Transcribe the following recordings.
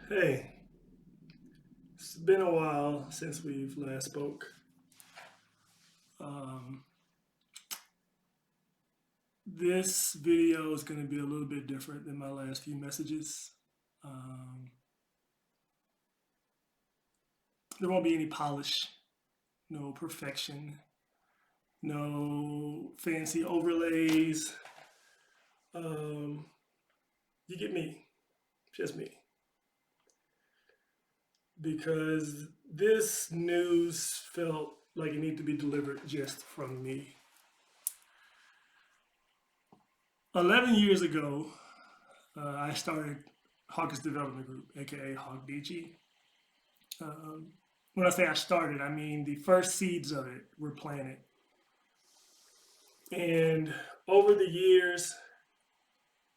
Hey, it's been a while since we've last spoke. Um, this video is going to be a little bit different than my last few messages. Um, there won't be any polish, no perfection, no fancy overlays. Um, you get me, just me. Because this news felt like it needed to be delivered just from me. 11 years ago, I started Hawkins Development Group, aka HawkDG. Um, when I say I started, I mean the first seeds of it were planted. And over the years,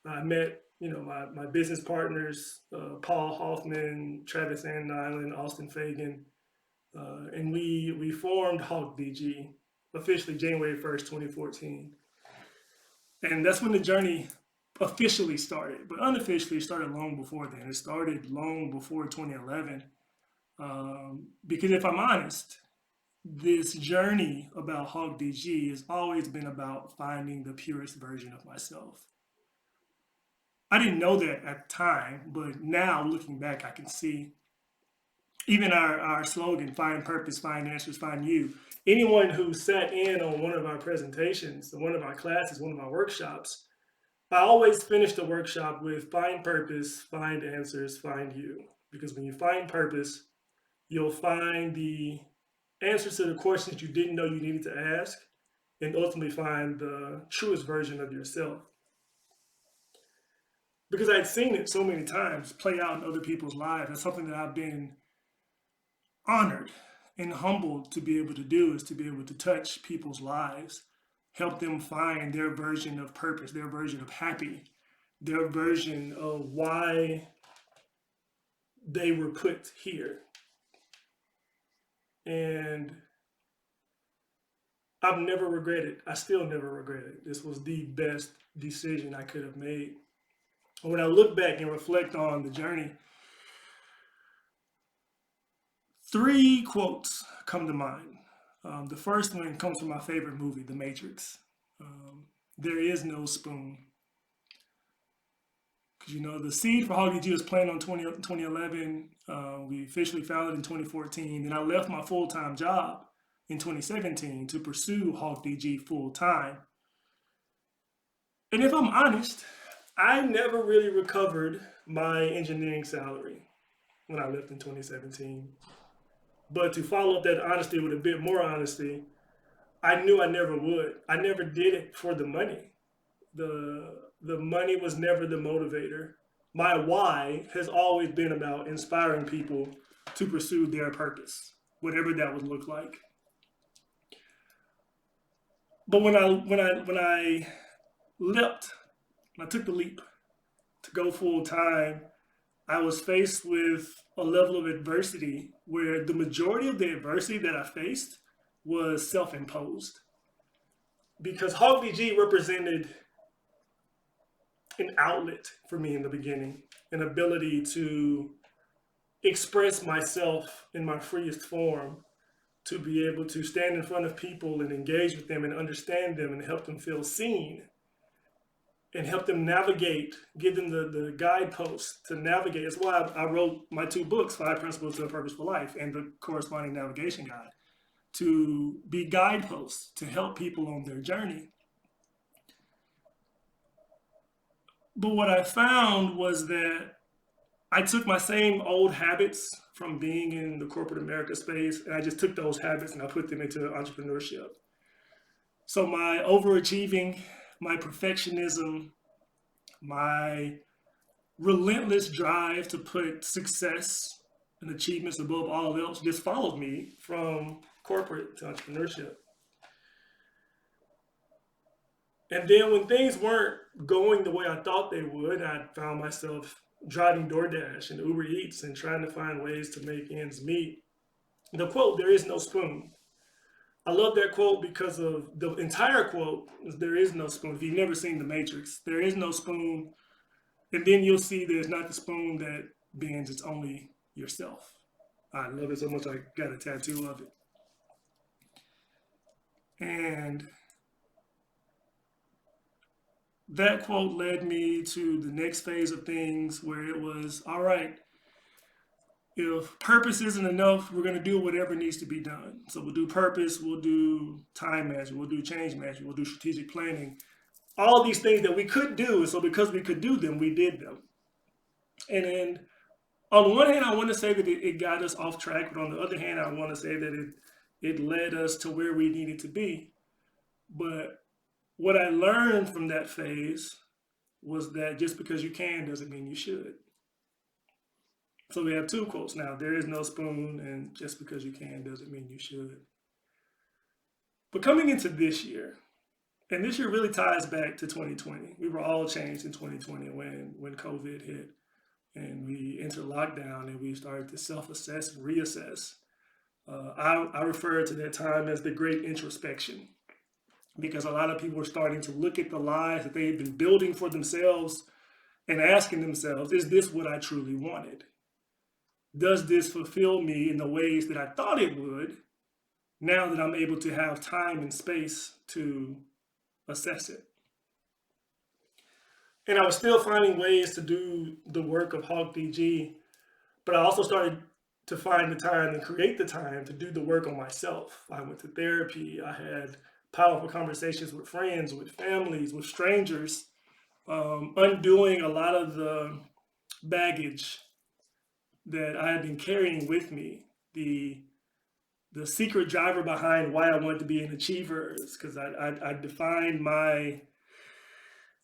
I met, my business partners, Paul Hoffman, Travis Island, Austin Fagan, and we formed HawkDG officially January 1st, 2014. And that's when the journey officially started, but unofficially it started long before then. It started long before 2011. Because if I'm honest, this journey about HawkDG has always been about finding the purest version of myself. I didn't know that at the time, but now looking back, I can see even our slogan, find purpose, find answers, find you. Anyone who sat in on one of our presentations, one of our classes, one of our workshops, I always finish the workshop with find purpose, find answers, find you. Because when you find purpose, you'll find the answers to the questions you didn't know you needed to ask, and ultimately find the truest version of yourself. Because I'd seen it so many times play out in other people's lives. That's something that I've been honored and humbled to be able to do, is to be able to touch people's lives, help them find their version of purpose, their version of happy, their version of why they were put here. And I've never regretted. I still never regret it. This was the best decision I could have made. When I look back and reflect on the journey, three quotes come to mind. The first one comes from my favorite movie, The Matrix. There is no spoon. Because, the seed for HawkDG was planted on 2011. We officially founded in 2014. Then I left my full time job in 2017 to pursue HawkDG full time. And if I'm honest, I never really recovered my engineering salary when I left in 2017. But to follow up that honesty with a bit more honesty, I knew I never would. I never did it for the money. The money was never the motivator. My why has always been about inspiring people to pursue their purpose, whatever that would look like. But when I leapt, when I took the leap to go full time, I was faced with a level of adversity where the majority of the adversity that I faced was self imposed. Because HawkDG represented an outlet for me in the beginning, an ability to express myself in my freest form, to be able to stand in front of people and engage with them and understand them and help them feel seen and help them navigate, give them the guideposts to navigate. That's why I wrote my two books, Five Principles to a Purposeful Life, and the corresponding navigation guide, to be guideposts to help people on their journey. But what I found was that I took my same old habits from being in the corporate America space, and I just took those habits and I put them into entrepreneurship. So my overachieving, my perfectionism, my relentless drive to put success and achievements above all else just followed me from corporate to entrepreneurship. And then when things weren't going the way I thought they would, I found myself driving DoorDash and Uber Eats and trying to find ways to make ends meet. The quote, there is no spoon. I love that quote because of the entire quote, there is no spoon. If you've never seen The Matrix, there is no spoon. And then you'll see there's not the spoon that bends, it's only yourself. I love it so much I got a tattoo of it. And that quote led me to the next phase of things where it was, all right, if purpose isn't enough, we're going to do whatever needs to be done. So we'll do purpose, we'll do time management, we'll do change management, we'll do strategic planning. All these things that we could do. So because we could do them, we did them. And then on one hand, I want to say that it got us off track, but on the other hand, I want to say that it led us to where we needed to be. But what I learned from that phase was that just because you can doesn't mean you should. So we have two quotes now. There is no spoon, and just because you can doesn't mean you should. But coming into this year, and this year really ties back to 2020. We were all changed in 2020 when COVID hit and we entered lockdown and we started to self-assess and reassess. I refer to that time as the great introspection because a lot of people were starting to look at the lives that they had been building for themselves and asking themselves, is this what I truly wanted? Does this fulfill me in the ways that I thought it would now that I'm able to have time and space to assess it? And I was still finding ways to do the work of HawkDG, but I also started to find the time and create the time to do the work on myself. I went to therapy. I had powerful conversations with friends, with families, with strangers, undoing a lot of the baggage that I had been carrying with me. The secret driver behind why I wanted to be an achiever is because I defined my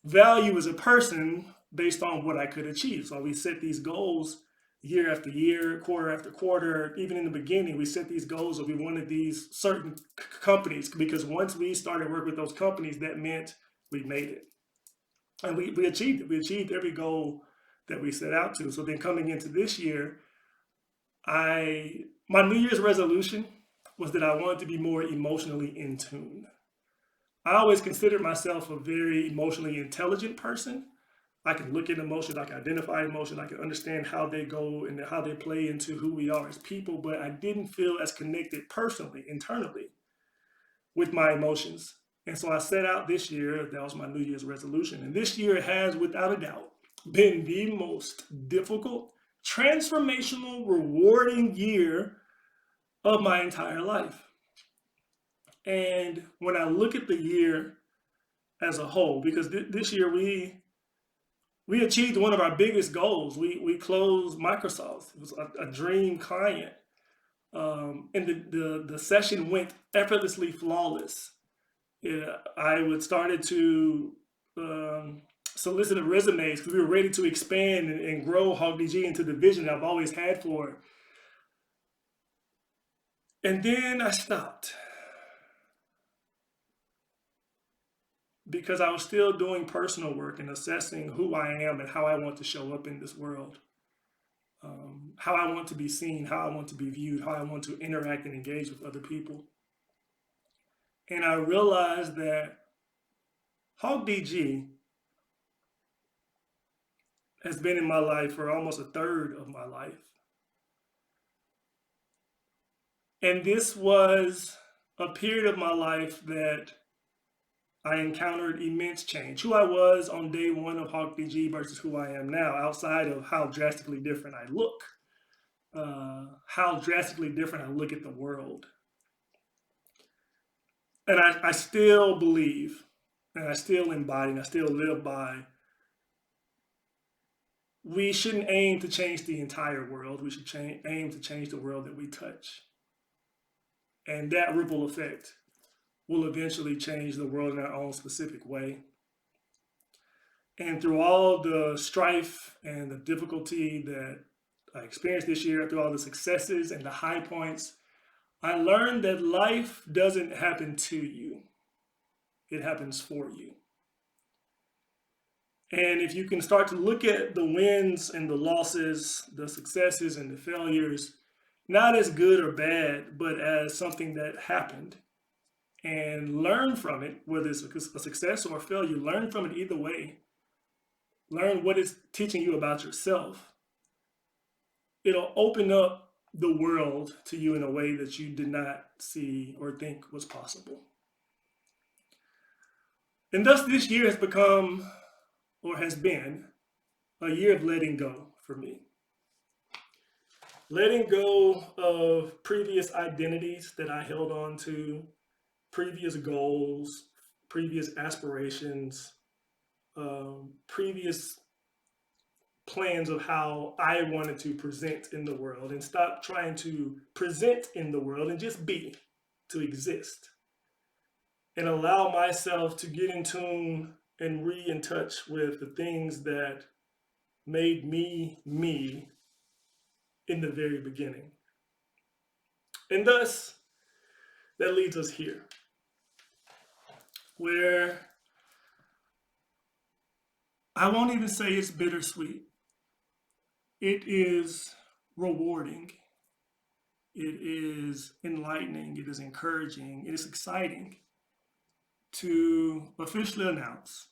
value as a person based on what I could achieve. So we set these goals year after year, quarter after quarter. Even in the beginning, we set these goals that we wanted these certain companies because once we started working with those companies, that meant we made it. And we achieved it. We achieved every goal that we set out to. So then coming into this year, my New Year's resolution was that I wanted to be more emotionally in tune. I always considered myself a very emotionally intelligent person. I can look at emotions, I can identify emotions, I can understand how they go and how they play into who we are as people, but I didn't feel as connected personally, internally, with my emotions. And so I set out this year, that was my New Year's resolution. And this year has, without a doubt, been the most difficult, transformational, rewarding year of my entire life. And when I look at the year as a whole, because this year we achieved one of our biggest goals. We closed Microsoft. It was a dream client. And the session went effortlessly flawless. Yeah, I would started to solicit resumes because we were ready to expand and grow HawkDG into the vision I've always had for it. And then I stopped because I was still doing personal work and assessing who I am and how I want to show up in this world, how I want to be seen, how I want to be viewed, how I want to interact and engage with other people. And I realized that HawkDG has been in my life for almost a third of my life. And this was a period of my life that I encountered immense change. Who I was on day one of HawkDG versus who I am now, outside of how drastically different I look, how drastically different I look at the world. And I still believe, and I still embody, and I still live by, we shouldn't aim to change the entire world. We should aim to change the world that we touch. And that ripple effect will eventually change the world in our own specific way. And through all the strife and the difficulty that I experienced this year, through all the successes and the high points, I learned that life doesn't happen to you. It happens for you. And if you can start to look at the wins and the losses, the successes and the failures, not as good or bad, but as something that happened, and learn from it, whether it's a success or a failure, learn from it either way. Learn what it's teaching you about yourself. it'll open up the world to you in a way that you did not see or think was possible. And thus, this year has become, or has been, a year of letting go for me. Letting go of previous identities that I held on to, previous goals, previous aspirations, previous plans of how I wanted to present in the world, and stop trying to present in the world and just be, to exist, and allow myself to get in tune and in touch with the things that made me me in the very beginning. And thus, that leads us here, where I won't even say it's bittersweet. It is rewarding. It is enlightening. It is encouraging. It is exciting to officially announce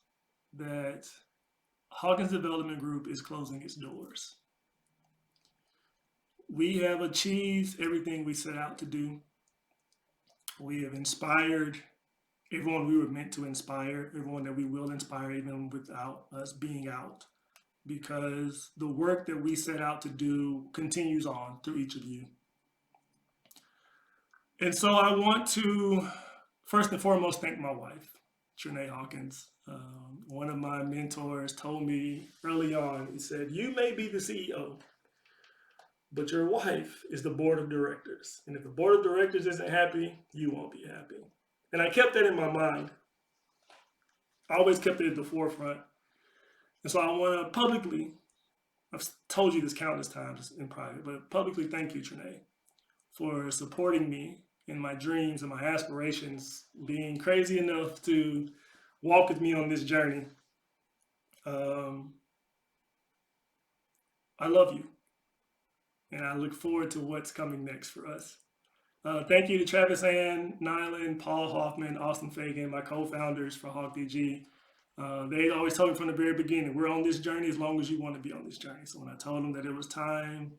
that Hawkins Development Group is closing its doors. We have achieved everything we set out to do. We have inspired everyone we were meant to inspire, everyone that we will inspire even without us being out, because the work that we set out to do continues on through each of you. And so I want to, first and foremost, thank my wife, Trinae Hawkins. One of my mentors told me early on, he said, "You may be the CEO, but your wife is the board of directors. And if the board of directors isn't happy, you won't be happy." And I kept that in my mind. I always kept it at the forefront. And so I want to publicly, I've told you this countless times in private, but publicly thank you, Trinae, for supporting me in my dreams and my aspirations, being crazy enough to walk with me on this journey. I love you, and I look forward to what's coming next for us. Thank you to Travis Ann, Nylan, Paul Hoffman, Austin Fagan, my co-founders for HawkDG. They always told me from the very beginning, we're on this journey as long as you want to be on this journey. So when I told them that it was time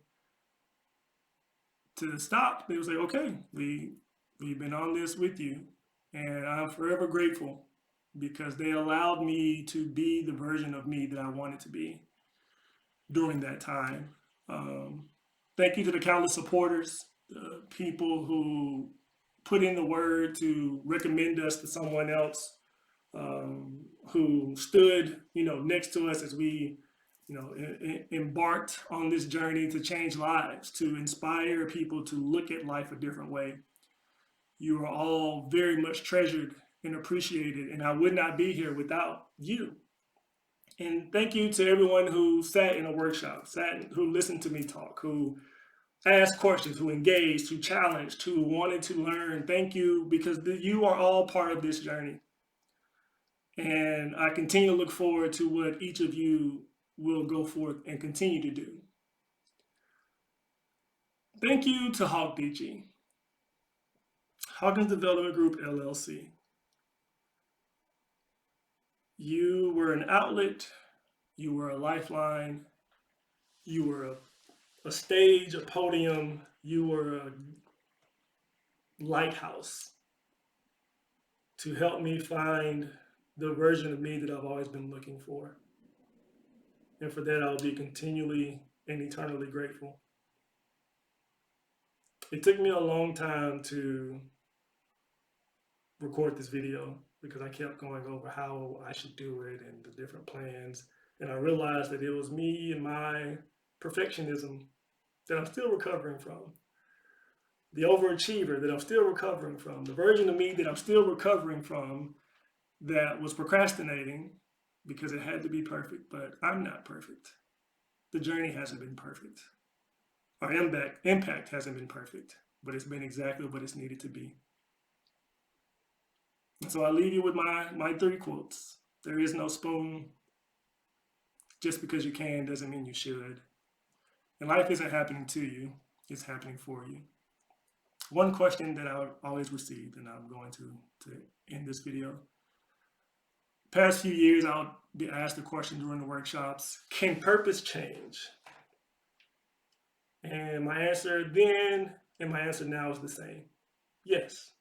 to stop, they was like, okay, we've been on this with you. And I'm forever grateful because they allowed me to be the version of me that I wanted to be during that time. Thank you to the countless supporters, the people who put in the word to recommend us to someone else, who stood, next to us as we, embarked on this journey to change lives, to inspire people to look at life a different way. You are all very much treasured and appreciated, and I would not be here without you. And thank you to everyone who sat in a workshop, who listened to me talk, who asked questions, who engaged, who challenged, who wanted to learn. Thank you, because you are all part of this journey. And I continue to look forward to what each of you will go forth and continue to do. Thank you to HawkDG, Hawkins Development Group, LLC. You were an outlet, you were a lifeline, you were a stage, a podium, you were a lighthouse to help me find the version of me that I've always been looking for. And for that, I'll be continually and eternally grateful. It took me a long time to record this video because I kept going over how I should do it and the different plans. And I realized that it was me and my perfectionism that I'm still recovering from. The overachiever that I'm still recovering from. The version of me that I'm still recovering from that was procrastinating because it had to be perfect, but I'm not perfect. The journey hasn't been perfect. Our impact hasn't been perfect, but it's been exactly what it's needed to be. And so I leave you with my 3 quotes. There is no spoon. Just because you can doesn't mean you should. And life isn't happening to you, it's happening for you. One question that I always received, and I'm going to end this video. Past few years, I'll be asked the question during the workshops, can purpose change? And my answer then and my answer now is the same. Yes.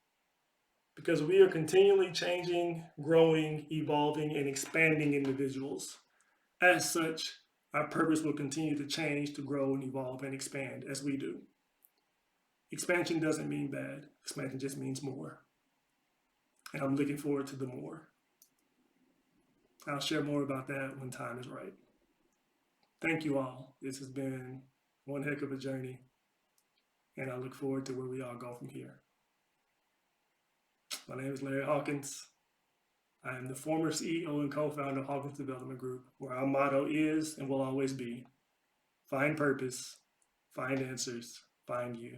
Because we are continually changing, growing, evolving, and expanding individuals. As such, our purpose will continue to change, to grow, and evolve, and expand as we do. Expansion doesn't mean bad. Expansion just means more. And I'm looking forward to the more. I'll share more about that when time is right. Thank you all. This has been one heck of a journey, and I look forward to where we all go from here. My name is Larry Hawkins. I am the former CEO and co-founder of Hawkins Development Group, where our motto is and will always be, find purpose, find answers, find you.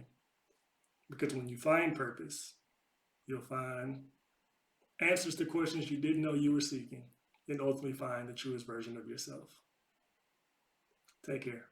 Because when you find purpose, you'll find answers to questions you didn't know you were seeking, and ultimately find the truest version of yourself. Take care.